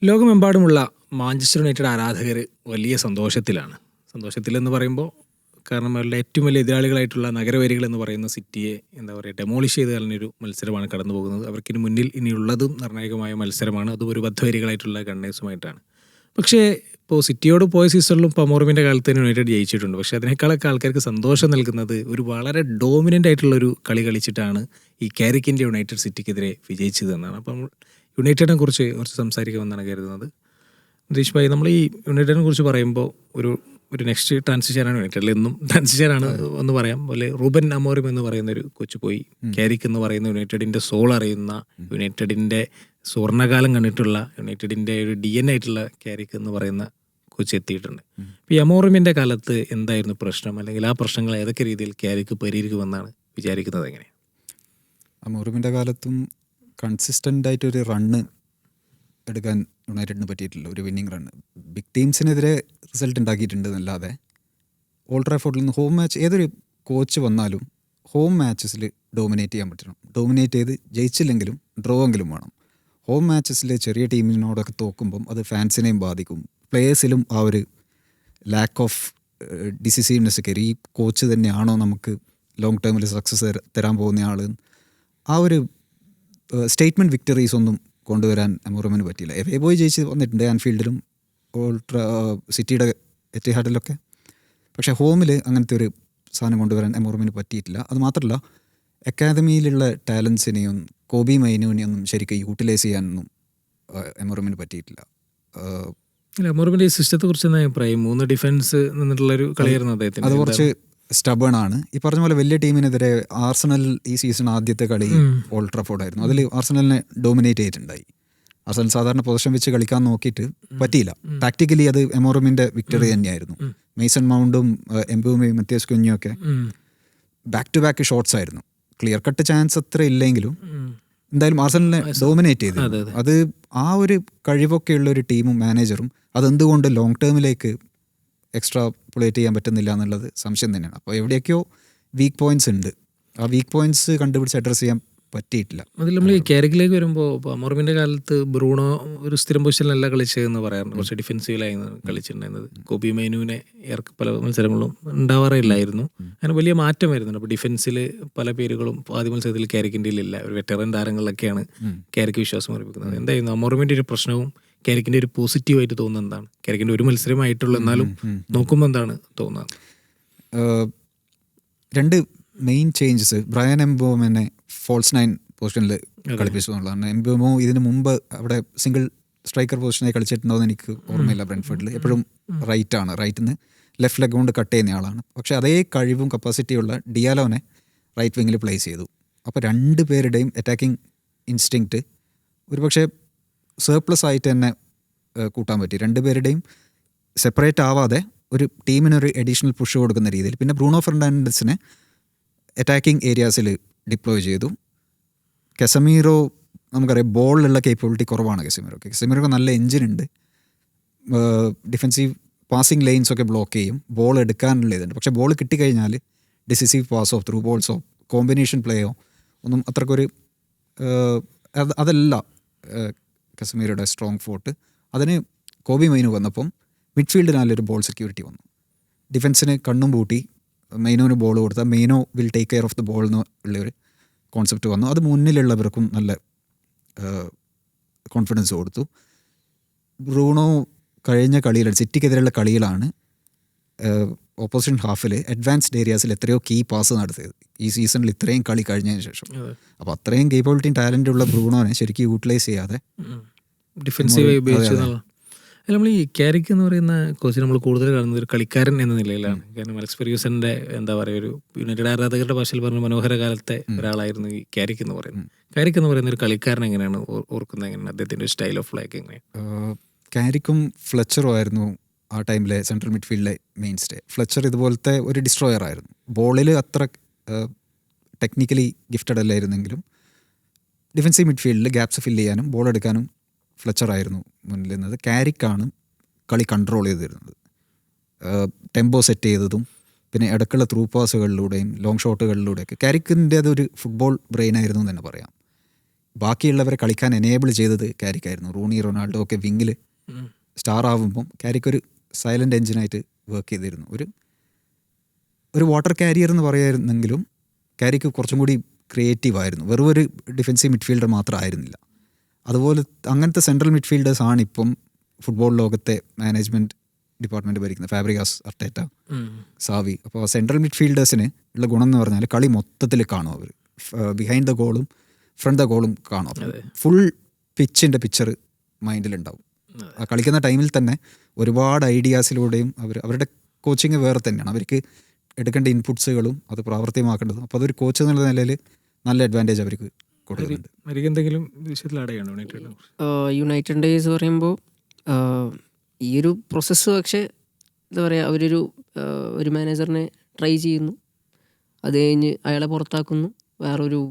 ലോകമെമ്പാടുമുള്ള Manchester United ആരാധകർ വലിയ സന്തോഷത്തിലാണ്. സന്തോഷത്തിലെന്ന് പറയുമ്പോൾ കാരണം അവരുടെ ഏറ്റവും വലിയ എതിരാളികളായിട്ടുള്ള നഗരവരികൾ എന്ന് പറയുന്ന സിറ്റിയെ എന്താ പറയുക ഡെമോളിഷ് ചെയ്ത് കളഞ്ഞൊരു മത്സരമാണ് കടന്നു പോകുന്നത്. അവർക്കിന് മുന്നിൽ ഇനിയുള്ളതും നിർണായകമായ മത്സരമാണ്. അതും ഒരു ബദ്ധവരികളായിട്ടുള്ള ഗണ്ണേഴ്സുമായിട്ടാണ്. പക്ഷേ ഇപ്പോൾ സിറ്റിയോട് പോയ സീസണിലും പമോറിമിൻ്റെ കാലത്ത് തന്നെ യുണൈറ്റഡ് ജയിച്ചിട്ടുണ്ട്. പക്ഷേ അതിനേക്കാളൊക്കെ ആൾക്കാർക്ക് സന്തോഷം നൽകുന്നത് ഒരു വളരെ ഡോമിനൻ്റ് ആയിട്ടുള്ളൊരു കളി കളിച്ചിട്ടാണ് ഈ കാരിക്കിൻ്റെ യുണൈറ്റഡ് സിറ്റിക്കെതിരെ വിജയിച്ചതെന്നാണ്. അപ്പം യുണൈറ്റഡിനെ കുറിച്ച് കുറച്ച് സംസാരിക്കാമെന്നാണ് കരുതുന്നത്. നിതീഷ് ഭായി, നമ്മൾ ഈ യുണൈറ്റഡിനെ കുറിച്ച് പറയുമ്പോൾ ഒരു നെക്സ്റ്റ് ട്രാൻസിഷനാണ് യുണൈറ്റഡിൽ എന്നും ട്രാൻസിഷനാണ് എന്ന് പറയാം. പോലെ റൂബൻ അമോറിം എന്ന് പറയുന്ന ഒരു കൊച്ചു പോയി. കാരിക്ക് എന്ന് പറയുന്ന യുണൈറ്റഡിൻ്റെ സോൾ അറിയുന്ന, യുണൈറ്റഡിൻ്റെ സുവർണ്ണകാലം കണ്ടിട്ടുള്ള, യുണൈറ്റഡിൻ്റെ ഒരു DNA ആയിട്ടുള്ള കാരിക്ക് എന്ന് പറയുന്ന കൊച്ച് എത്തിയിട്ടുണ്ട്. ഇപ്പോൾ ഈ അമോറിമിൻ്റെ കാലത്ത് എന്തായിരുന്നു പ്രശ്നം, അല്ലെങ്കിൽ ആ പ്രശ്നങ്ങൾ ഏതൊക്കെ രീതിയിൽ കാരിക്ക് പരിഹരിക്കുമെന്നാണ് വിചാരിക്കുന്നത്? എങ്ങനെയാണ്? അമോറിമിൻ്റെ കാലത്തും കൺസിസ്റ്റൻ്റ് ആയിട്ടൊരു റണ്ണ് എടുക്കാൻ യുണൈറ്റഡിന് പറ്റിയിട്ടില്ല, ഒരു വിന്നിങ് റണ്ണ്. ബിഗ് ടീംസിനെതിരെ റിസൾട്ട് ഉണ്ടാക്കിയിട്ടുണ്ട് എന്നല്ലാതെ ഓൾഡ് ട്രാഫോർഡിൽ നിന്ന് ഹോം മാച്ച് ഏതൊരു കോച്ച് വന്നാലും ഹോം മാച്ചസിൽ ഡോമിനേറ്റ് ചെയ്യാൻ പറ്റണം. ഡോമിനേറ്റ് ചെയ്ത് ജയിച്ചില്ലെങ്കിലും ഡ്രോ എങ്കിലും വേണം. ഹോം മാച്ചസിൽ ചെറിയ ടീമിനോടൊക്കെ തോക്കുമ്പം അത് ഫാൻസിനെയും ബാധിക്കും. പ്ലേയേഴ്സിലും ആ ഒരു ലാക്ക് ഓഫ് ഡിസിസീവ്നെസ് കയറി. ഈ കോച്ച് തന്നെയാണോ നമുക്ക് ലോങ് ടേമിൽ സക്സസ് തരാൻ പോകുന്ന ആൾ? ആ ഒരു സ്റ്റേറ്റ്മെൻറ്റ് വിക്ടറീസ് ഒന്നും കൊണ്ടുവരാൻ അമോറിമിന് പറ്റിയില്ല. എവേ ബോയ് ജയിച്ച് വന്നിട്ടുണ്ട് ആൻഫീൽഡിലും സിറ്റിയുടെ എത്തിഹാഡിലൊക്കെ. പക്ഷേ ഹോമിൽ അങ്ങനത്തെ ഒരു സാധനം കൊണ്ടുവരാൻ അമോറിമിന് പറ്റിയിട്ടില്ല. അത് മാത്രമല്ല, അക്കാദമിയിലുള്ള ടാലൻസിനെയും കോബി മൈനുവിനെയൊന്നും ശരിക്കും യൂട്ടിലൈസ് ചെയ്യാനൊന്നും അമോറിമിന് പറ്റിയിട്ടില്ല. അമോറിമിൻ്റെ ഈ സിസ്റ്റത്തെ കുറിച്ച് എന്താ അഭിപ്രായം? 3 ഡിഫൻസ് നിന്നിട്ടുള്ളൊരു കളിയായിരുന്നു അദ്ദേഹത്തിന്. അത് കുറച്ച് സ്റ്റബേൺ ആണ്. ഈ പറഞ്ഞ പോലെ വലിയ ടീമിനെതിരെ ആർസണൽ ഈ സീസൺ ആദ്യത്തെ കളി ഓൾഡ് ട്രാഫോർഡ് ആയിരുന്നു. അതിൽ ആർസണലിനെ ഡോമിനേറ്റ് ചെയ്തിട്ടുണ്ടായി. ആർസണൽ സാധാരണ പൊസിഷൻ വെച്ച് കളിക്കാൻ നോക്കിയിട്ട് പറ്റിയില്ല. ടാക്ടിക്കലി അത് എമോറിമിൻ്റെ വിക്ടറി തന്നെയായിരുന്നു. മെയ്സൺ മൗണ്ടും എംബുമയും മത്യാസ് കുഞ്ഞും ഒക്കെ ബാക്ക് ടു ബാക്ക് ഷോട്ട്സ് ആയിരുന്നു. ക്ലിയർ കട്ട് ചാൻസ് അത്ര ഇല്ലെങ്കിലും എന്തായാലും ആർസണലിനെ ഡോമിനേറ്റ് ചെയ്തു. അത് ആ ഒരു കഴിവൊക്കെ ഉള്ള ഒരു ടീമും മാനേജറും അതെന്തുകൊണ്ട് ലോങ് ടേമിലേക്ക് എക്സ്ട്രാ പൊളേറ്റ് ചെയ്യാൻ പറ്റുന്നില്ല എന്നുള്ളത് സംശയം തന്നെയാണ്. അപ്പോൾ എവിടെയൊക്കെയോ വീക്ക് പോയിന്റ്സ് ഉണ്ട്. ആ വീക്ക് പോയിന്റ്സ് കണ്ടുപിടിച്ച് അഡ്രസ്സ് ചെയ്യാൻ പറ്റിയിട്ടില്ല. അതിൽ നമ്മൾ ഈ കാരിക്കിലേക്ക് വരുമ്പോൾ അമോറിമിൻ്റെ കാലത്ത് ബ്രൂണോ ഒരു സ്ഥിരം പൊസിഷനിലല്ല കളിച്ചതെന്ന് പറയാറുണ്ട്. കുറച്ച് ഡിഫെൻസീവിലായിരുന്നു കളിച്ചിട്ടുണ്ടായിരുന്നത്. കോബി മൈനുവിനെ പല മത്സരങ്ങളും ഉണ്ടാവാറില്ലായിരുന്നു. അങ്ങനെ വലിയ മാറ്റം വരുന്നുണ്ട്. അപ്പോൾ ഡിഫൻസിൽ പല പേരുകളും ആദ്യ മത്സരത്തിൽ കാരിക്കിൻ്റെ ഇല്ല. ഒരു വെറ്ററൻ താരങ്ങളിലൊക്കെയാണ് കാരിക്ക് വിശ്വാസം അർപ്പിക്കുന്നത്. എന്തായിരുന്നു അമോറിമിൻ്റെ ഒരു പ്രശ്നവും കാരിക്കിൻ്റെ ഒരു പോസിറ്റീവായിട്ട് തോന്നുന്നത് എന്താണ്? കാരിക്കിൻ്റെ ഒരു മത്സരമായിട്ടുള്ള എന്നാലും നോക്കുമ്പോൾ എന്താണ് തോന്നുന്നത്? രണ്ട് മെയിൻ ചേഞ്ചസ്. ബ്രയൻ എംബോമിനെ ഫോൾസ് 9 പൊസിഷനിൽ കളിപ്പിച്ചു എന്നുള്ളതാണ്. എംബോമോ ഇതിന് മുമ്പ് അവിടെ സിംഗിൾ സ്ട്രൈക്കർ പൊസിഷനായി കളിച്ചിട്ടുണ്ടോയെന്ന് എനിക്ക് ഓർമ്മയില്ല. ബ്രെൻഫോർഡിൽ എപ്പോഴും റൈറ്റാണ്, റൈറ്റിൽ നിന്ന് ലെഫ്റ്റ് ലെഗ് കൊണ്ട് കട്ട് ചെയ്യുന്ന ആളാണ്. പക്ഷേ അതേ കഴിവും കപ്പാസിറ്റിയുള്ള ഡിയാലോനെ റൈറ്റ് വിങ്ങിൽ പ്ലേസ് ചെയ്തു. അപ്പോൾ 2 പേരുടെയും അറ്റാക്കിംഗ് ഇൻസ്റ്റിങ്ക്റ്റ് ഒരുപക്ഷെ സർപ്ലസ് ആയിട്ട് തന്നെ കൂട്ടാൻ പറ്റി. 2 പേരുടെയും സെപ്പറേറ്റ് ആവാതെ ഒരു ടീമിനൊരു അഡീഷണൽ പുഷ് കൊടുക്കുന്ന രീതിയിൽ. പിന്നെ ബ്രൂണോ ഫെർണാണ്ടസിനെ അറ്റാക്കിംഗ് ഏരിയാസിൽ ഡിപ്ലോയ് ചെയ്തു. കസമീറോ നമുക്കറിയാം ബോളിലുള്ള കേപ്പബിലിറ്റി കുറവാണ് കസമീറോക്ക് നല്ല എഞ്ചിനുണ്ട്. ഡിഫെൻസീവ് പാസിംഗ് ലൈൻസൊക്കെ ബ്ലോക്ക് ചെയ്യും, ബോൾ എടുക്കാനുള്ള ഇതുണ്ട്. പക്ഷേ ബോൾ കിട്ടിക്കഴിഞ്ഞാൽ ഡിസിസീവ് പാസോ ത്രൂ ബോൾസോ കോമ്പിനേഷൻ പ്ലേയോ ഒന്നും അത്രക്കൊരു അതല്ല കസമീറോയുടെ സ്ട്രോങ് ഫോർട്ട്. അതിന് കോബി മൈനു വന്നപ്പം മിഡ്ഫീൽഡിൽ നല്ലൊരു ബോൾ സെക്യൂരിറ്റി വന്നു. ഡിഫൻസിന് കണ്ണും പൂട്ടി മെയിനോന് ബോൾ കൊടുത്താൽ Mainoo will take care of the ball എന്നുള്ളൊരു കോൺസെപ്റ്റ് വന്നു. അത് മുന്നിലുള്ളവർക്കും നല്ല കോൺഫിഡൻസ് കൊടുത്തു. ബ്രൂണോ കഴിഞ്ഞ കളിയിലാണ്, സിറ്റിക്കെതിരെയുള്ള കളിയിലാണ് ഓപ്പോസിഷൻ ഹാഫിൽ അഡ്വാൻസ്ഡ് ഏരിയാസിൽ എത്രയോ കീ പാസ് നടത്തിയത് ഈ സീസണിൽ ഇത്രയും കളി കഴിഞ്ഞതിന് ശേഷം. അപ്പോൾ അത്രയും കേപ്പബിലിറ്റിയും ടാലൻറ്റും ഉള്ള ബ്രൂണോനെ ശരിക്കും യൂട്ടിലൈസ് ചെയ്യാതെ ഡിഫെൻസീവായി ഉപയോഗിച്ചു. നമ്മൾ ഈ കാരിക്ക് എന്ന് പറയുന്ന കോച്ച് നമ്മൾ കൂടുതൽ കാണുന്നത് ഒരു കളിക്കാരൻ എന്ന നിലയിലാണ്. കാരണം അലക്സ് ഫെർഗ്യൂസന്റെ എന്താ പറയുക ഒരു യുണൈറ്റഡ് ആരാധകരുടെ ഭാഷയിൽ പറഞ്ഞ മനോഹര കാലത്തെ ഒരാളായിരുന്നു ഈ കാരിക്ക് എന്ന് പറയുന്നത്. കാരിക്ക് എന്ന് പറയുന്ന ഒരു കളിക്കാരൻ എങ്ങനെയാണ് ഓർക്കുന്നത്? എങ്ങനെയാണ് അദ്ദേഹത്തിന്റെ സ്റ്റൈൽ ഓഫ് പ്ലേക്ക്? എങ്ങനെയാണ്? കാരിക്കും ഫ്ലെച്ചറും ആയിരുന്നു ആ ടൈമിലെ സെൻട്രൽ മിഡ്ഫീൽഡിലെ മെയിൻ സ്റ്റേ. ഫ്ലെച്ചർ ഇതുപോലത്തെ ഒരു ഡിസ്ട്രോയർ ആയിരുന്നു. ബോളിൽ അത്ര ടെക്നിക്കലി ഗിഫ്റ്റഡ് അല്ലായിരുന്നെങ്കിലും ഡിഫൻസീവ് മിഡ്ഫീൽഡിൽ ഗ്യാപ്സ് ഫില്ല് ചെയ്യാനും ബോൾ എടുക്കാനും ഫ്ലെച്ചറായിരുന്നു മുന്നിൽ നിന്നത്. കാരിക്കാണ് കളി കൺട്രോൾ ചെയ്തിരുന്നത്. ടെമ്പോ സെറ്റ് ചെയ്തതും പിന്നെ ഇടയ്ക്കുള്ള ത്രൂ പാസുകളിലൂടെയും ലോങ് ഷോട്ടുകളിലൂടെയൊക്കെ കാരിക്കിൻ്റെ അതൊരു ഫുട്ബോൾ ബ്രെയിനായിരുന്നു എന്ന് തന്നെ പറയാം. ബാക്കിയുള്ളവരെ കളിക്കാൻ എനേബിൾ ചെയ്തത് ക്യാരിക്കായിരുന്നു. റൂണി, റൊണാൾഡോ ഒക്കെ വിങ്ങിൽ സ്റ്റാർ ആവുമ്പം ക്യാരിക്കൊരു സൈലൻ്റ് എഞ്ചിനായിട്ട് വർക്ക് ചെയ്തിരുന്നു. ഒരു വാട്ടർ കാരിയർ എന്ന് പറയായിരുന്നെങ്കിലും ക്യാരിക്ക് കുറച്ചും കൂടി ക്രിയേറ്റീവ് ആയിരുന്നു. വെറും ഒരു ഡിഫെൻസീവ് മിഡ്ഫീൽഡർ മാത്രം ആയിരുന്നില്ല. അതുപോലെ അങ്ങനത്തെ സെൻട്രൽ മിഡ്ഫീൽഡേഴ്സ് ആണ് ഇപ്പം ഫുട്ബോൾ ലോകത്തെ മാനേജ്മെൻറ്റ് ഡിപ്പാർട്ട്മെൻറ്റ് ഭരിക്കുന്നത്. Fabregas, Arteta, Xavi. അപ്പോൾ സെൻട്രൽ മിഡ്ഫീൽഡേഴ്സിന് ഉള്ള ഗുണം എന്ന് പറഞ്ഞാൽ കളി മൊത്തത്തിൽ കാണും. അവർ ബിഹൈൻഡ് ദ ഗോളും ഫ്രണ്ട് ദ ഗോളും കാണും. ഫുൾ പിച്ചിൻ്റെ പിക്ചർ മൈൻഡിലുണ്ടാവും. ആ കളിക്കുന്ന ടൈമിൽ തന്നെ ഒരുപാട് ഐഡിയാസിലൂടെയും അവരുടെ കോച്ചിങ് വേറെ തന്നെയാണ്. അവർക്ക് എടുക്കേണ്ട ഇൻപുട്സുകളും അത് പ്രാവർത്തികമാക്കേണ്ടതും. അപ്പോൾ അതൊരു കോച്ച് എന്നുള്ള നിലയിൽ നല്ല അഡ്വാൻറ്റേജ് അവർക്ക് കൊടുക്കുന്നുണ്ട്. എന്തെങ്കിലും യുണൈറ്റഡിൻ്റെ കേസ് പറയുമ്പോൾ ഈ ഒരു പ്രോസസ്സ് പക്ഷേ എന്താ പറയുക, ഒരു മാനേജറിനെ ട്രൈ ചെയ്യുന്നു, അത് കഴിഞ്ഞ് അയാളെ പുറത്താക്കുന്നു, വേറൊരു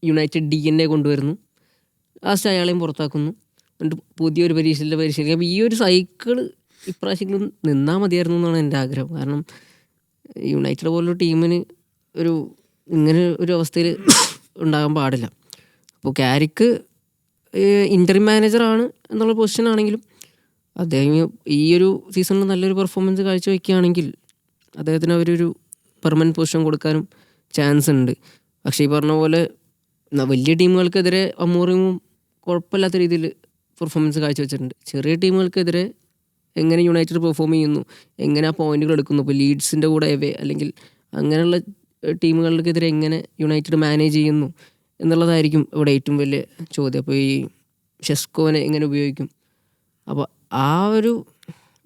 യുണൈറ്റഡ് DNA കൊണ്ടുവരുന്നു, ലാസ്റ്റ് അയാളെയും പുറത്താക്കുന്നു, എന്നിട്ട് പുതിയൊരു പരിശീലനം. അപ്പോൾ ഈ ഒരു സൈക്കിൾ ഇപ്രാവശ്യം നിന്നാൽ മതിയായിരുന്നു എന്നാണ് എൻ്റെ ആഗ്രഹം. കാരണം യുണൈറ്റഡ് പോലൊരു ടീമിന് ഇങ്ങനെ ഒരു അവസ്ഥയിൽ ഉണ്ടാകാൻ പാടില്ല. അപ്പോൾ ക്യാരിക്ക് ഇൻ്ററിം മാനേജറാണ് എന്നുള്ള പൊസിഷൻ ആണെങ്കിലും അദ്ദേഹം ഈ ഒരു സീസണിൽ നല്ലൊരു പെർഫോമൻസ് കാഴ്ചവെക്കുകയാണെങ്കിൽ അദ്ദേഹത്തിന് അവരൊരു പെർമനൻറ്റ് പൊസിഷൻ കൊടുക്കാനും ചാൻസ് ഉണ്ട്. പക്ഷേ ഈ പറഞ്ഞ പോലെ വലിയ ടീമുകൾക്കെതിരെ അമോറിമും കുഴപ്പമില്ലാത്ത രീതിയിൽ പെർഫോമൻസ് കാഴ്ചവെച്ചിട്ടുണ്ട്. ചെറിയ ടീമുകൾക്കെതിരെ എങ്ങനെ യുണൈറ്റഡ് പെർഫോം ചെയ്യുന്നു, എങ്ങനെ ആ പോയിന്റുകൾ എടുക്കുന്നു, ഇപ്പോൾ ലീഡ്സിൻ്റെ കൂടെ എവേ അല്ലെങ്കിൽ അങ്ങനെയുള്ള ടീമുകൾക്കെതിരെ എങ്ങനെ യുണൈറ്റഡ് മാനേജ് ചെയ്യുന്നു എന്നുള്ളതായിരിക്കും ഇവിടെ ഏറ്റവും വലിയ ചോദ്യം. അപ്പോൾ ഈ ഷെസ്കോനെ എങ്ങനെ ഉപയോഗിക്കും, അപ്പോൾ ആ ഒരു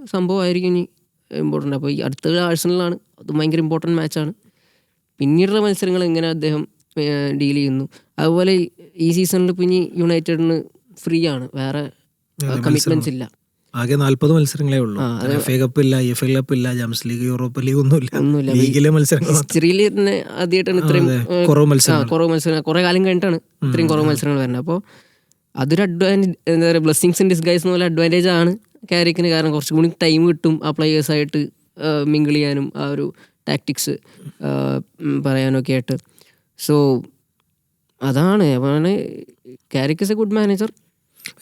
സംഭവമായിരിക്കും ഇനി ഇമ്പോർട്ടൻ്റ്. അപ്പോൾ ഈ അടുത്ത ആഴ്സണലാണ്, അത് ഭയങ്കര ഇമ്പോർട്ടൻ്റ് മാച്ചാണ്. പിന്നീടുള്ള മത്സരങ്ങൾ എങ്ങനെ അദ്ദേഹം ഡീൽ ചെയ്യുന്നു. അതുപോലെ ഈ സീസണിൽ ഇപ്പോൾ ഇനി യുണൈറ്റഡിന് ഫ്രീ ആണ്, വേറെ കമ്മിറ്റ്മെൻറ്റ്സ് ഇല്ല. ആകെ 40 മത്സരങ്ങളേ ഉള്ളൂ. FA കപ്പ് ഇല്ല, EFL കപ്പ് ഇല്ല, ചാമ്പ്യൻസ് ലീഗ്, യൂറോപ്പ ലീഗ് ഒന്നുമില്ല. ലീഗിലെ മത്സരങ്ങൾ ഹിസ്റ്ററിയിൽ തന്നെ ആദ്യമായിട്ടാണ് ഇത്രയും കുറവ് മത്സരങ്ങൾ, കുറേ കാലം കഴിഞ്ഞിട്ടാണ് ഇത്രയും കുറവ് മത്സരങ്ങൾ വരുന്നത്. അപ്പോൾ അതൊരു എന്താ പറയുക, ബ്ലെസ്സിങ്സ് ഇൻ ഡിസ്ഗൈസ് എന്നുള്ള അഡ്വാൻറ്റേജ് ആണ് ക്യാരിക്കിന്. കാരണം കുറച്ചും കൂടി ടൈം കിട്ടും ആ പ്ലെയേഴ്സായിട്ട് മിങ്കിൾ ചെയ്യാനും ആ ഒരു ടാക്ടിക്സ് പറയാനൊക്കെ ആയിട്ട്. സോ അതാണ് ക്യാരിക്ക് ഇസ് എ ഗുഡ് മാനേജർ.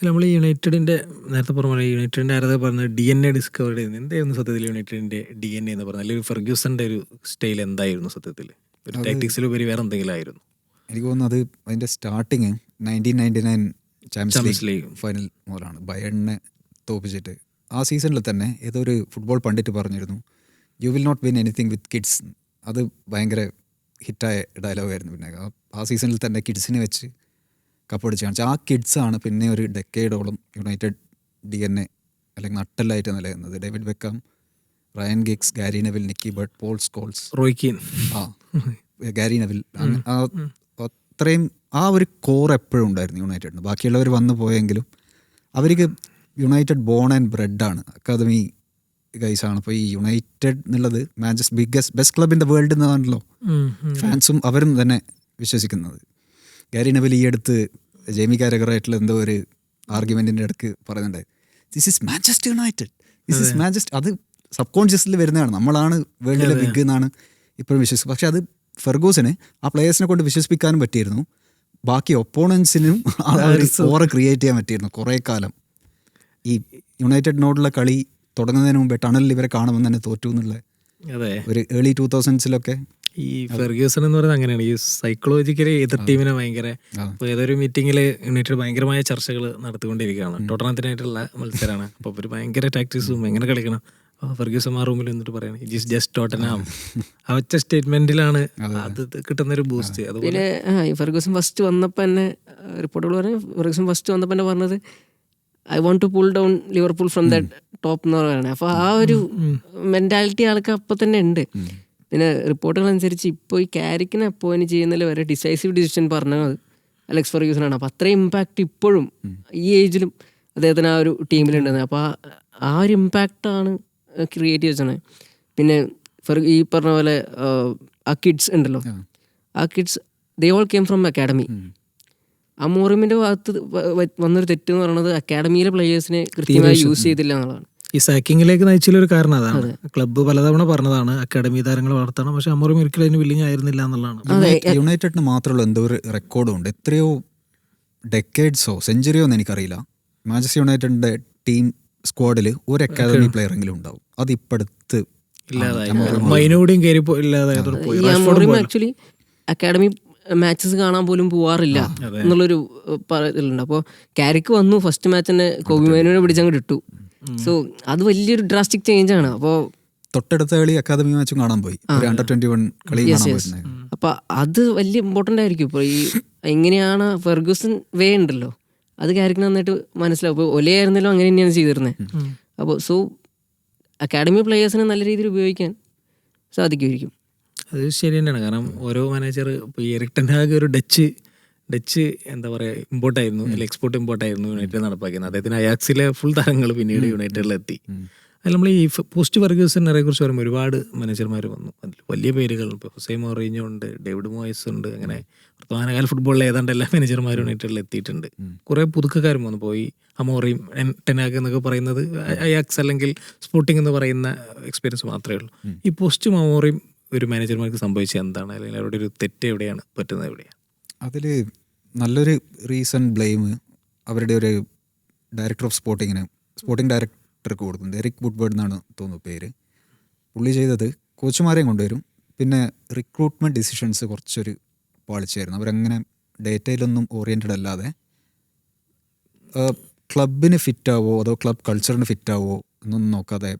നമ്മൾ യുണൈറ്റഡിൻ്റെ നേരത്തെ പറഞ്ഞ യുണൈറ്റഡിൻ്റെ ആരാധകർ പറഞ്ഞ DNA ഡിസ്കവർ ചെയ്യുന്നത് എന്തായിരുന്നു സത്യത്തിൽ? യുണൈറ്റഡിൻ്റെ DNA എന്ന് പറഞ്ഞാൽ അല്ലെങ്കിൽ ഫെർഗ്യൂസൻ്റെ ഒരു സ്റ്റൈൽ എന്തായിരുന്നു സത്യത്തിൽ? ഒരു ടാക്ടിക്സിലുപരി വേറെ എന്തെങ്കിലും ആയിരുന്നു? എനിക്ക് തോന്നുന്നത് അതിൻ്റെ സ്റ്റാർട്ടിങ് 1999 ചാമ്പ്യൻസ് ലീഗ് ഫൈനൽ മുതലാണ് ബയണിനെ തോപ്പിച്ചിട്ട്. ആ സീസണിൽ തന്നെ ഏതോ ഒരു ഫുട്ബോൾ പണ്ഡിറ്റ് പറഞ്ഞിരുന്നു, you will not win anything with kids. അത് ഭയങ്കര ഹിറ്റായ ഡയലോഗായിരുന്നു. പിന്നെ ആ സീസണിൽ തന്നെ കിഡ്സിനെ വെച്ച് കപ്പടിച്ച് കാണിച്ചു. ആ കിഡ്സാണ് പിന്നെ ഒരു ഡെക്കേഡോളം യുണൈറ്റഡ് DNA അല്ലെങ്കിൽ നട്ടെല്ലായിട്ട് നിലനിന്നത്. David Beckham, Ryan Giggs, Gary Neville, Nicky Butt, Paul Scholes, Roy Keane, Gary Neville, അത്രയും ആ ഒരു കോർ എപ്പോഴും ഉണ്ടായിരുന്നു യുണൈറ്റഡിന്. ബാക്കിയുള്ളവർ വന്നു പോയെങ്കിലും അവർക്ക് യുണൈറ്റഡ് ബോൺ ആൻഡ് ബ്രെഡാണ്, അക്കാദമി ഗൈസാണ്. അപ്പോൾ ഈ യുണൈറ്റഡ് എന്നുള്ളത് best club in the world എന്നാണല്ലോ ഫാൻസും അവരും തന്നെ വിശ്വസിക്കുന്നത്. ഗാരി നെവിൽ ഈ അടുത്ത് ജെയ്മി കാരഗറായിട്ടുള്ള എന്തോ ഒരു ആർഗ്യുമെൻറ്റിൻ്റെ ഇടയ്ക്ക് പറയുന്നുണ്ടായി, this is Manchester United, this is Manchester. അത് സബ് കോൺഷ്യസിൽ വരുന്നതാണ്, നമ്മളാണ് വേൾഡിലെ ബിഗ് എന്നാണ് ഇപ്പോഴും വിശ്വസിക്കുന്നത്. പക്ഷെ അത് ഫെർഗൂസിന് ആ പ്ലേയേഴ്സിനെ കൊണ്ട് വിശ്വസിപ്പിക്കാനും പറ്റിയിരുന്നു, ബാക്കി ഒപ്പോണൻസിനും ഓറ ക്രിയേറ്റ് ചെയ്യാൻ പറ്റിയിരുന്നു കുറേ കാലം. ഈ യുണൈറ്റഡിനോടുള്ള കളി തുടങ്ങുന്നതിന് മുമ്പേ ടണലിൽ ഇവരെ കാണുമെന്ന് തന്നെ തോറ്റു എന്നുള്ള ഒരു ഏർലി 2000s ഈ ഫെർഗ്യൂസൺ എന്ന് പറയുന്നത് അങ്ങനെയാണ്. ഈ സൈക്കോളജിക്കലി എതിർ ടീമിനെ ഭയങ്കര, ഏതൊരു മീറ്റിങ്ങിൽ യുണൈറ്റഡ് ഭയങ്കരമായ ചർച്ചകൾ നടത്തിക്കൊണ്ടിരിക്കുകയാണ്. ടോട്ടനത്തിനായിട്ടുള്ള മത്സരമാണ്. അപ്പോൾ അവർ ഭയങ്കര ടാക്ടിക്സും എങ്ങനെ കളിക്കണം. ഫെർഗ്യൂസൺ ആ റൂമിൽ എന്നിട്ട് പറയണം ഇറ്റ് ഈസ് ജസ്റ്റ് ടോട്ടനാം. ആ ഒറ്റ സ്റ്റേറ്റ്മെന്റിലാണ് അത് കിട്ടുന്നൊരു ബൂസ്റ്റ്. പിന്നെ ഫെർഗ്യൂസൺ ഫസ്റ്റ് വന്നപ്പോൾ തന്നെ റിപ്പോർട്ടുകൾ പറഞ്ഞു, ഫെർഗ്യൂസൺ ഫസ്റ്റ് വന്നപ്പോൾ തന്നെ പറഞ്ഞത് I want to pull down Liverpool from the top എന്ന് പറയുന്നത്. അപ്പോൾ ആ ഒരു മെൻറ്റാലിറ്റി ആൾക്ക് അപ്പം തന്നെ ഉണ്ട്. പിന്നെ റിപ്പോർട്ടുകൾ അനുസരിച്ച് ഇപ്പോൾ ഈ ക്യാരിക്കിനെ അപ്പോയിന്റ് ചെയ്യുന്നതിൽ വരെ ഡിസൈസീവ് ഡിസിഷൻ പറഞ്ഞത് അലക്സ് ഫെർഗ്യൂസനാണ്. അപ്പോൾ അത്രയും ഇമ്പാക്റ്റ് ഇപ്പോഴും ഈ ഏജിലും അദ്ദേഹത്തിന് ആ ഒരു ടീമിലുണ്ടെന്ന്. അപ്പോൾ ആ ഒരു ഇമ്പാക്റ്റാണ് ക്രിയേറ്റ് ചെയ്തത്. പിന്നെ ഈ പറഞ്ഞ പോലെ ആ കിഡ്സ് ഉണ്ടല്ലോ, ആ kids they all came from academy. അമോറിമിൻ്റെ ഭാഗത്ത് വന്നൊരു തെറ്റ് എന്ന് പറയുന്നത് അക്കാഡമിയിലെ പ്ലേയേഴ്സിനെ കൃത്യമായി യൂസ് ചെയ്തില്ല എന്നുള്ളതാണ്. ഈ സാക്കിങ്ങിലേക്ക് നയിച്ചിലൊരു കാരണം അതാണ്. ക്ലബ്ബ് പലതവണ പറഞ്ഞതാണ് അക്കാഡമി താരങ്ങൾ വളർത്തണം, പക്ഷെ അമോറിം ഒരിക്കലും അതിന് വില്ലിങ് ആയിരുന്നില്ല എന്നുള്ളതാണ്. യുണൈറ്റഡിന് മാത്രമുള്ള എന്തോ ഒരു റെക്കോർഡും ഉണ്ട്, എത്രയോ ഡെക്കേഡ്സോ സെഞ്ചുറിയോ എന്ന് എനിക്കറിയില്ല, മാഞ്ചസ്റ്റർ യുണൈറ്റഡിന്റെ ടീം സ്ക്വാഡിൽ ഒരു അക്കാദമി പ്ലെയർ എങ്കിലും ഉണ്ടാവും. അത് ഇപ്പടുത്ത് മൈനോടിയും കയറി ഇല്ലാതായതോടെ പോയി. ഈ അമോറിം ആക്ച്വലി അക്കാഡമി മാച്ചസ് കാണാൻ പോലും പോവാറില്ല എന്നുള്ളൊരു പറയലുണ്ട്. അപ്പോൾ കാരിക്ക് വന്നു ഫസ്റ്റ് മാച്ച് തന്നെ കോബി മൈനോനെ പിടിച്ചങ്ങോട്ട് ഇട്ടു. സോ അത് വലിയൊരു ഡ്രാസ്റ്റിക് ചേഞ്ച് ആണ്. അപ്പോൾ തൊട്ടടുത്ത കളി അക്കാദമി മാച്ചും കാണാൻ പോയി, അണ്ടർ 21 കളി കാണാൻ പോയി. അപ്പൊ അത് വലിയ ഇമ്പോർട്ടൻ്റ് ആയിരിക്കും. ഇപ്പോൾ ഈ എങ്ങനെയാണ് ഫെർഗൂസൺ വേ ഉണ്ടല്ലോ, അത് കാരിക്ക് നന്നായിട്ട് മനസ്സിലാവും. ഇപ്പോൾ ഒലയായിരുന്നല്ലോ അങ്ങനെ തന്നെയാണ് ചെയ്തിരുന്നത്. അപ്പോൾ സോ അക്കാഡമി പ്ലേയേഴ്സിനെ നല്ല രീതിയിൽ ഉപയോഗിക്കാൻ സാധിക്കുമായിരിക്കും. അത് ശരി തന്നെയാണ്. കാരണം ഓരോ മാനേജർ ഇപ്പോൾ ഈ എറിക് ടെൻ ഹാഗ് ഒരു ഡച്ച് എന്താ പറയുക ഇമ്പോർട്ടായിരുന്നു, അല്ലെങ്കിൽ എക്സ്പോർട്ട് ഇമ്പോർട്ടായിരുന്നു യുണൈറ്റഡ് നടപ്പാക്കിയത്. അദ്ദേഹത്തിന് അയാക്സിലെ ഫുൾ താരങ്ങൾ പിന്നീട് യുണൈറ്റഡിലെത്തി. അതിൽ നമ്മൾ ഈ പോസ്റ്റ് ഫെർഗൂസനെ കുറിച്ച് പറയുമ്പോൾ ഒരുപാട് മാനേജർമാർ വന്നു. അതിൽ വലിയ പേരുകൾ ഇപ്പോൾ ഹൊസെ മൗറിഞ്ഞോ ഉണ്ട്, ഡേവിഡ് മോയസ് ഉണ്ട്, അങ്ങനെ വർത്തമാനകാല ഫുട്ബോളിലെ ഏതാണ്ട് എല്ലാ മാനേജർമാരും യുണൈറ്റഡിൽ എത്തിയിട്ടുണ്ട്. കുറേ പുതുക്കക്കാരും വന്നു പോയി. അമോറിം ടെൻ ഹാഗ് എന്നൊക്കെ പറയുന്നത് അയാക്സ് അല്ലെങ്കിൽ സ്പോർട്ടിംഗ് എന്ന് പറയുന്ന എക്സ്പീരിയൻസ് മാത്രമേ ഉള്ളൂ. ഈ പോസ്റ്റ് അമോറിം ഒരു മാനേജർമാർക്ക് സംഭവിച്ചത് എന്താണ്, അല്ലെങ്കിൽ അവരുടെ ഒരു തെറ്റ് എവിടെയാണ്, പറ്റുന്നത് എവിടെയാണ്? അതിൽ നല്ലൊരു റീസൺ ബ്ലെയിം അവരുടെ ഒരു ഡയറക്ടർ ഓഫ് സ്പോർട്ടിംഗ് ഡയറക്ടർക്ക് കൊടുക്കുന്നത്. എറിക് വുഡ്വേർഡ് എന്നാണ് തോന്നുന്നു പേര്. പുള്ളി ചെയ്തത് കോച്ചുമാരെയും കൊണ്ടുവരും, പിന്നെ റിക്രൂട്ട്മെൻറ്റ് ഡിസിഷൻസ് കുറച്ചൊരു പാളിച്ചായിരുന്നു. അവരങ്ങനെ ഡേറ്റയിലൊന്നും ഓറിയൻറ്റഡ് അല്ലാതെ ക്ലബിന് ഫിറ്റാവോ അതോ ക്ലബ് കൾച്ചറിന് ഫിറ്റാവോ എന്നൊന്നും നോക്കാതെ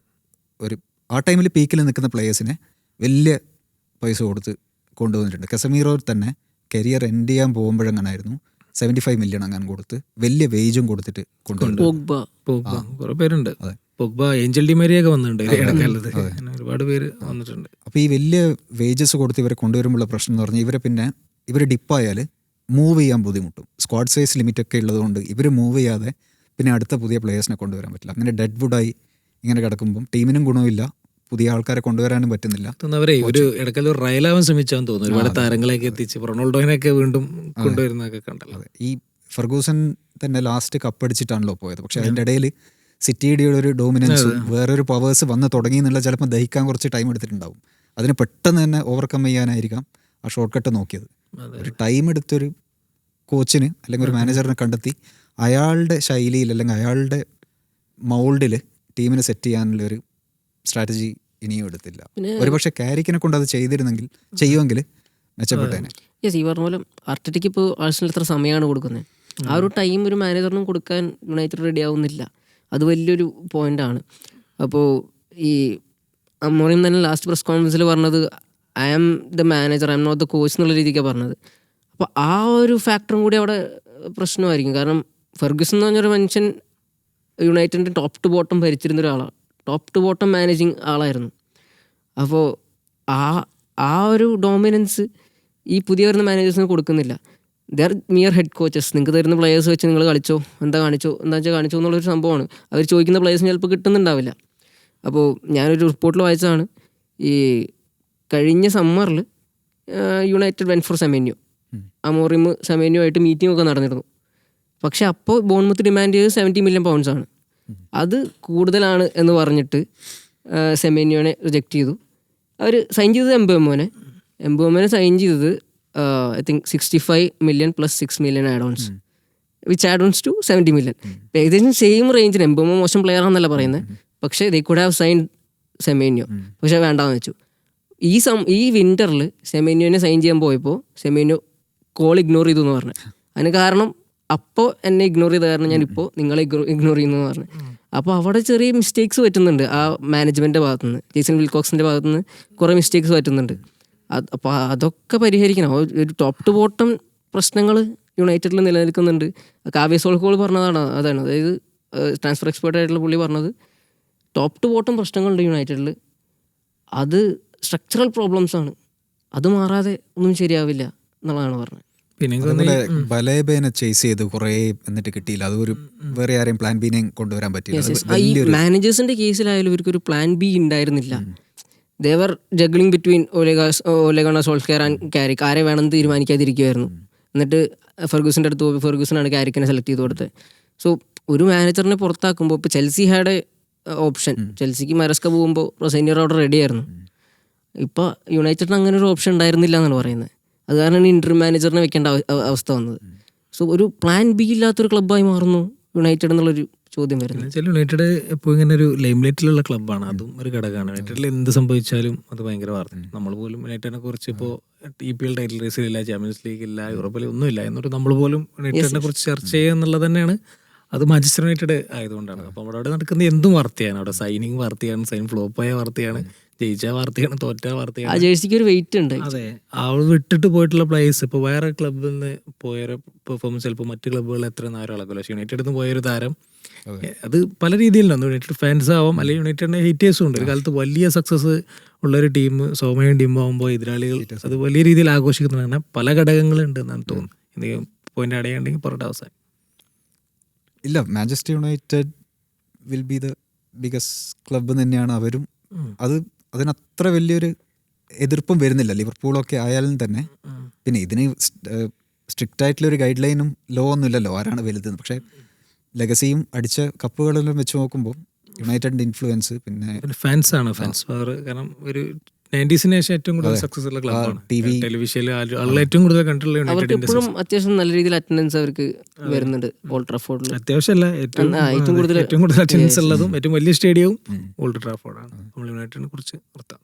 ആ ടൈമിൽ പീക്കിൽ നിൽക്കുന്ന പ്ലേയേഴ്സിനെ വലിയ പൈസ കൊടുത്ത് കൊണ്ടുവന്നിട്ടുണ്ട്. കസമീറോ തന്നെ കരിയർ എൻഡ് ചെയ്യാൻ പോകുമ്പോഴെങ്ങനായിരുന്നു 75 മില്യൺ അങ്ങനെ കൊടുത്ത് വലിയ വേജും കൊടുത്തിട്ട് കുറെ പേരുണ്ട്. പോഗ്ബ, ഏഞ്ചൽ ഡിമേരിയൊക്കെ വന്നിട്ടുണ്ട് ഇടക്കാലത്ത്, ഒരുപാട് പേര് വന്നിട്ടുണ്ട്. അപ്പോൾ ഈ വലിയ വേജസ് കൊടുത്ത് ഇവരെ കൊണ്ടുവരുമ്പോഴുള്ള പ്രശ്നം എന്ന് പറഞ്ഞാൽ ഇവർ ഡിപ്പായാൽ മൂവ് ചെയ്യാൻ ബുദ്ധിമുട്ടും. സ്ക്വാഡ് സൈസ് ലിമിറ്റൊക്കെ ഉള്ളതുകൊണ്ട് ഇവർ മൂവ് ചെയ്യാതെ പിന്നെ അടുത്ത പുതിയ പ്ലേയേഴ്സിനെ കൊണ്ടുവരാൻ പറ്റില്ല. അങ്ങനെ ഡെഡ് വുഡായി ഇങ്ങനെ കിടക്കുമ്പം ടീമിനും ഗുണമില്ല, പുതിയ ആൾക്കാരെ കൊണ്ടുവരാനും പറ്റുന്നില്ല. അവരെ ഒരു ഇടയ്ക്കൽ ഒരു റയലാവാൻ ശ്രമിച്ചാന്ന് തോന്നുന്നു. ഒരുപാട് താരങ്ങളെയൊക്കെ എത്തിച്ച് റൊണാൾഡോനെയൊക്കെ വീണ്ടും കൊണ്ടുവരുന്നതൊക്കെ കണ്ടല്ലോ. ഈ ഫെർഗൂസൺ തന്നെ ലാസ്റ്റ് കപ്പടിച്ചിട്ടാണല്ലോ പോയത്. പക്ഷെ അതിൻ്റെ ഇടയിൽ സിറ്റിയുടെ ഒരു ഡോമിനൻസും വേറൊരു പവേഴ്സ് വന്ന് തുടങ്ങി എന്നുള്ള ചിലപ്പോൾ ദഹിക്കാൻ കുറച്ച് ടൈം എടുത്തിട്ടുണ്ടാവും. അതിന് പെട്ടെന്ന് തന്നെ ഓവർകം ചെയ്യാനായിരിക്കാം ആ ഷോർട്ട് കട്ട് നോക്കിയത്. ഒരു ടൈം എടുത്തൊരു കോച്ചിന് അല്ലെങ്കിൽ ഒരു മാനേജറിനെ കണ്ടെത്തി അയാളുടെ ശൈലിയിൽ അല്ലെങ്കിൽ അയാളുടെ മൗൾഡിൽ ടീമിനെ സെറ്റ് ചെയ്യാനുള്ളൊരു സ്ട്രാറ്റജി ഇനിയും എടുത്തില്ല. ഒരുപക്ഷെ കാരിക്കിനെ കൊണ്ട് അത് ചെയ്യുമെങ്കിൽ മെച്ചപ്പെട്ടേനെ. ഈ പറഞ്ഞ പോലെ ആർട്ടറ്റയ്ക്ക് ഇപ്പോൾ ആഴ്സണൽ എത്ര സമയമാണ് കൊടുക്കുന്നത്, ആ ഒരു ടൈം ഒരു മാനേജറിനും കൊടുക്കാൻ യുണൈറ്റഡ് റെഡി ആവുന്നില്ല. അത് വലിയൊരു പോയിൻ്റാണ്. അപ്പോൾ ഈ അമോറിം തന്നെ ലാസ്റ്റ് പ്രസ് കോൺഫറൻസിൽ പറഞ്ഞത് I am the manager, I am not the coach എന്നുള്ള രീതിക്കാണ് പറഞ്ഞത്. അപ്പോൾ ആ ഒരു ഫാക്ടറും കൂടി അവിടെ പ്രശ്നമായിരിക്കും. കാരണം ഫെർഗൂസൺ എന്ന് പറഞ്ഞൊരു മനുഷ്യൻ യുണൈറ്റഡിൻ്റെ ടോപ്പ് ടു ബോട്ടം ഭരിച്ചിരുന്ന ഒരാളാണ്, ടോപ്പ് ടു ബോട്ടം മാനേജിങ് ആളായിരുന്നു. അപ്പോൾ ആ ഒരു ഡോമിനൻസ് ഈ പുതിയ വരുന്ന മാനേജേഴ്സിന് കൊടുക്കുന്നില്ല. They are mere head coaches. നിങ്ങൾക്ക് തരുന്ന പ്ലേയേഴ്സ് വെച്ച് നിങ്ങൾ കളിച്ചോ, എന്താ വെച്ചാൽ കാണിച്ചോ എന്നുള്ളൊരു സംഭവമാണ്. അവർ ചോദിക്കുന്ന പ്ലേയേഴ്സിന് ചിലപ്പോൾ കിട്ടുന്നുണ്ടാവില്ല. അപ്പോൾ ഞാനൊരു റിപ്പോർട്ടിൽ വായിച്ചതാണ്, ഈ കഴിഞ്ഞ സമ്മറിൽ യുണൈറ്റഡ് വെൻ ഫോർ സെമേന്യോ, അമോറിം സെമേന്യോ ആയിട്ട് മീറ്റിംഗ് ഒക്കെ നടന്നിരുന്നു. പക്ഷെ അപ്പോൾ ബോൺമത്ത് ഡിമാൻഡ് ചെയ്ത് 70 മില്യൺ പൗണ്ട്സാണ്. അത് കൂടുതലാണ് എന്ന് പറഞ്ഞിട്ട് സെമേന്യോനെ റിജക്റ്റ് ചെയ്തു. അവർ സൈൻ ചെയ്തത് എംബുമോനെ സൈൻ ചെയ്തത് I think 65 million plus 6 million add-ons, which add-ons to 70 million. ഏകദേശം സെയിം റേഞ്ചിന്. എംബുമോ മോശം പ്ലെയർ ആണെന്നല്ല പറയുന്നത്, പക്ഷേ they could have sign Semenyo, പക്ഷേ വേണ്ടാന്ന് വെച്ചു. ഈ വിൻ്ററിൽ സെമേന്യോനെ സൈൻ ചെയ്യാൻ പോയപ്പോൾ സെമേന്യോ കോൾ ഇഗ്നോർ ചെയ്തു എന്ന് പറഞ്ഞു. അതിന് കാരണം അപ്പോൾ എന്നെ ഇഗ്നോർ ചെയ്ത കാരണം ഞാനിപ്പോൾ നിങ്ങളെ ഇഗ്നോർ ചെയ്യുന്നു എന്ന് പറഞ്ഞു. അപ്പോൾ അവിടെ ചെറിയ മിസ്റ്റേക്സ് പറ്റുന്നുണ്ട് ആ മാനേജ്മെൻറ്റിൻ്റെ ഭാഗത്തുനിന്ന്, ജേസൺ വിൽകോക്സിൻ്റെ ഭാഗത്തുനിന്ന് കുറേ മിസ്റ്റേക്സ് പറ്റുന്നുണ്ട്. അപ്പോൾ അതൊക്കെ പരിഹരിക്കണം. ഒരു ടോപ്പ് ടു ബോട്ടം പ്രശ്നങ്ങൾ യുണൈറ്റഡിൽ നിലനിൽക്കുന്നുണ്ട്. കാവ്യ സോൾക്കോൾ പറഞ്ഞതാണ്, അതായത് ട്രാൻസ്ഫർ എക്സ്പേർട്ട് ആയിട്ടുള്ള പുള്ളി പറഞ്ഞത് ടോപ്പ് ടു ബോട്ടം പ്രശ്നങ്ങളുണ്ട് യുണൈറ്റഡിൽ. അത് സ്ട്രക്ചറൽ പ്രോബ്ലംസ് ആണ്, അത് മാറാതെ ഒന്നും ശരിയാവില്ല എന്നുള്ളതാണ് പറഞ്ഞത്. പിന്നെ ബലേബേനെ ചേസ് ചെയ്ത് കുറേ എന്നിട്ട് കിട്ടിയില്ല. അതൊരു വേറെ ആരെയും പ്ലാൻ ബിനെയും കൊണ്ടുവരാൻ പറ്റില്ല. ഈ മാനേജേഴ്സിന്റെ കേസിലായാലും ഇവർക്കൊരു പ്ലാൻ ബി ഉണ്ടായിരുന്നില്ല. ദേവർ ജഗ്ലിംഗ് ബിറ്റ്വീൻ ഓലെ ഗുണർ സോൾസ്കെയർ ആൻഡ് കാരിക്. ആരെ വേണമെന്ന് തീരുമാനിക്കാതിരിക്കുമായിരുന്നു. എന്നിട്ട് ഫെർഗൂസിൻ്റെ അടുത്ത് പോയി ഫെർഗൂസനാണ് കാരിക്കിനെ സെലക്ട് ചെയ്ത് കൊടുത്തത്. സോ ഒരു മാനേജറിനെ പുറത്താക്കുമ്പോൾ ഇപ്പോൾ ചെൽസി ഹാഡ് ഓപ്ഷൻ. ചെൽസിക്ക് മരസ്ക പോകുമ്പോൾ റൊസൈനിയർ അവിടെ റെഡി ആയിരുന്നു. ഇപ്പോൾ യുണൈറ്റഡിന് അങ്ങനെ ഒരു ഓപ്ഷൻ ഉണ്ടായിരുന്നില്ല എന്നാണ് പറയുന്നത്. അത് കാരണമാണ് ഇൻ്റർ മാനേജറിനെ വെക്കേണ്ട അവസ്ഥ വന്നത്. സോ ഒരു പ്ലാൻ ബി ഇല്ലാത്തൊരു ക്ലബ്ബായി മാറുന്നു യുണൈറ്റഡ് എന്നുള്ളൊരു ചോദ്യം വരുന്നത്. എന്നുവെച്ചാൽ യുണൈറ്റഡ് ഇപ്പോൾ ഇങ്ങനെ ഒരു ലൈം ലൈറ്റിലുള്ള ക്ലബ്ബാണ്, അതും ഒരു ഘടകമാണ്. യുണൈറ്റഡിൽ എന്ത് സംഭവിച്ചാലും അത് ഭയങ്കര വാർത്ത. നമ്മൾ പോലും യുണൈറ്റഡിനെ കുറിച്ച് ഇപ്പോൾ EPL ടൈറ്റിൽ റേസിലില്ല, ചാമ്പ്യൻസ് ലീഗ് ഇല്ല, യൂറോപ്പിൽ ഒന്നുമില്ല, എന്നിട്ട് നമ്മൾ പോലും യുണൈറ്റഡിനെ കുറിച്ച് ചർച്ച ചെയ്യുക എന്നുള്ളത് തന്നെയാണ്. അത് മാഞ്ചസ്റ്റർ യുണൈറ്റഡ് ആയതുകൊണ്ടാണ്. അപ്പോൾ അവിടെ നടക്കുന്ന എന്തും വാർത്തയാണ്. അവിടെ സൈനിങ് വാർത്തയാണ്, സൈൻ ഫ്ലോപ്പായ വാർത്തയാണ്, ജയിച്ച വാർത്തയാണ്, തോറ്റ ആ വാർത്തയാണ്. ജേഴ്സിക്ക് ഒരു വെയിറ്റ് ഉണ്ട്. അതെ, അവൾ വിട്ടിട്ട് പോയിട്ടുള്ള പ്ലേയേഴ്സ് ഇപ്പോൾ വേറെ ക്ലബ്ബിൽ നിന്ന് പോയൊരു പെർഫോമൻസ് ചിലപ്പോൾ മറ്റ് ക്ലബ്ബുകളിൽ എത്ര നേരം അളക്കില്ല. പക്ഷേ യുണൈറ്റഡിൽ നിന്ന് പോയൊരു താരം അത് പല രീതിയിലുണ്ട്. യുണൈറ്റഡ് ഫാൻസ് ആവാം, അല്ലെങ്കിൽ യുണൈറ്റഡിൻ്റെ ഹേറ്റേഴ്സും ഉണ്ട്. ഒരു കാലത്ത് വലിയ സക്സസ് ഉള്ളൊരു ടീം സോമയും ടീമാകുമ്പോൾ എതിരാളികൾ അത് വലിയ രീതിയിൽ ആഘോഷിക്കുന്നുണ്ട്. അങ്ങനെ പല ഘടകങ്ങളുണ്ട് എന്നാണ് തോന്നുന്നു. എന്തെങ്കിലും പോയിന്റ് അടയുണ്ടെങ്കിൽ പറഞ്ഞ അവസാനം ഇല്ല, Manchester United will be the biggest club തന്നെയാണ് അവരും. അതിനത്ര വലിയൊരു എതിർപ്പും വരുന്നില്ല ലിവർപൂളൊക്കെ ആയാലും തന്നെ. പിന്നെ ഇതിന് സ്ട്രിക്റ്റ് ആയിട്ടുള്ളൊരു ഗൈഡ് ലൈനും ലോ ഒന്നും ഇല്ലല്ലോ ആരാണ് വലുതെന്ന്. പക്ഷേ ലെഗസിയും അടിച്ച കപ്പുകളെല്ലാം വെച്ച് നോക്കുമ്പോൾ യുണൈറ്റഡിൻ്റെ ഇൻഫ്ലുവൻസ്, പിന്നെ ഫാൻസ് ആണ്, ഫാൻസ് പവർ. കാരണം ഒരു 90s ശേഷം ഏറ്റവും കൂടുതൽ സക്സസ് ഉള്ള ക്ലബ്ബാണ്. ടെലിവിഷനിൽ ആളുകൾ ഏറ്റവും കൂടുതൽ കണ്ടിട്ടുള്ള അവർക്ക് യുണൈറ്റഡിന്റെ എപ്പോഴും അത്യാവശ്യം നല്ല രീതിയിൽ അറ്റൻഡൻസ് അവർക്ക് വരുന്നുണ്ട് ഓൾഡ് ട്രാഫോർഡിൽ. അത്യാവശ്യമല്ല ഏറ്റവും കൂടുതൽ അറ്റൻഡൻസ് ഉള്ളതും ഏറ്റവും വലിയ സ്റ്റേഡിയവും ഓൾഡ് ട്രാഫോർഡാണ്. നമ്മൾ യുണൈറ്റഡിനെ കുറിച്ച് നിർത്താം.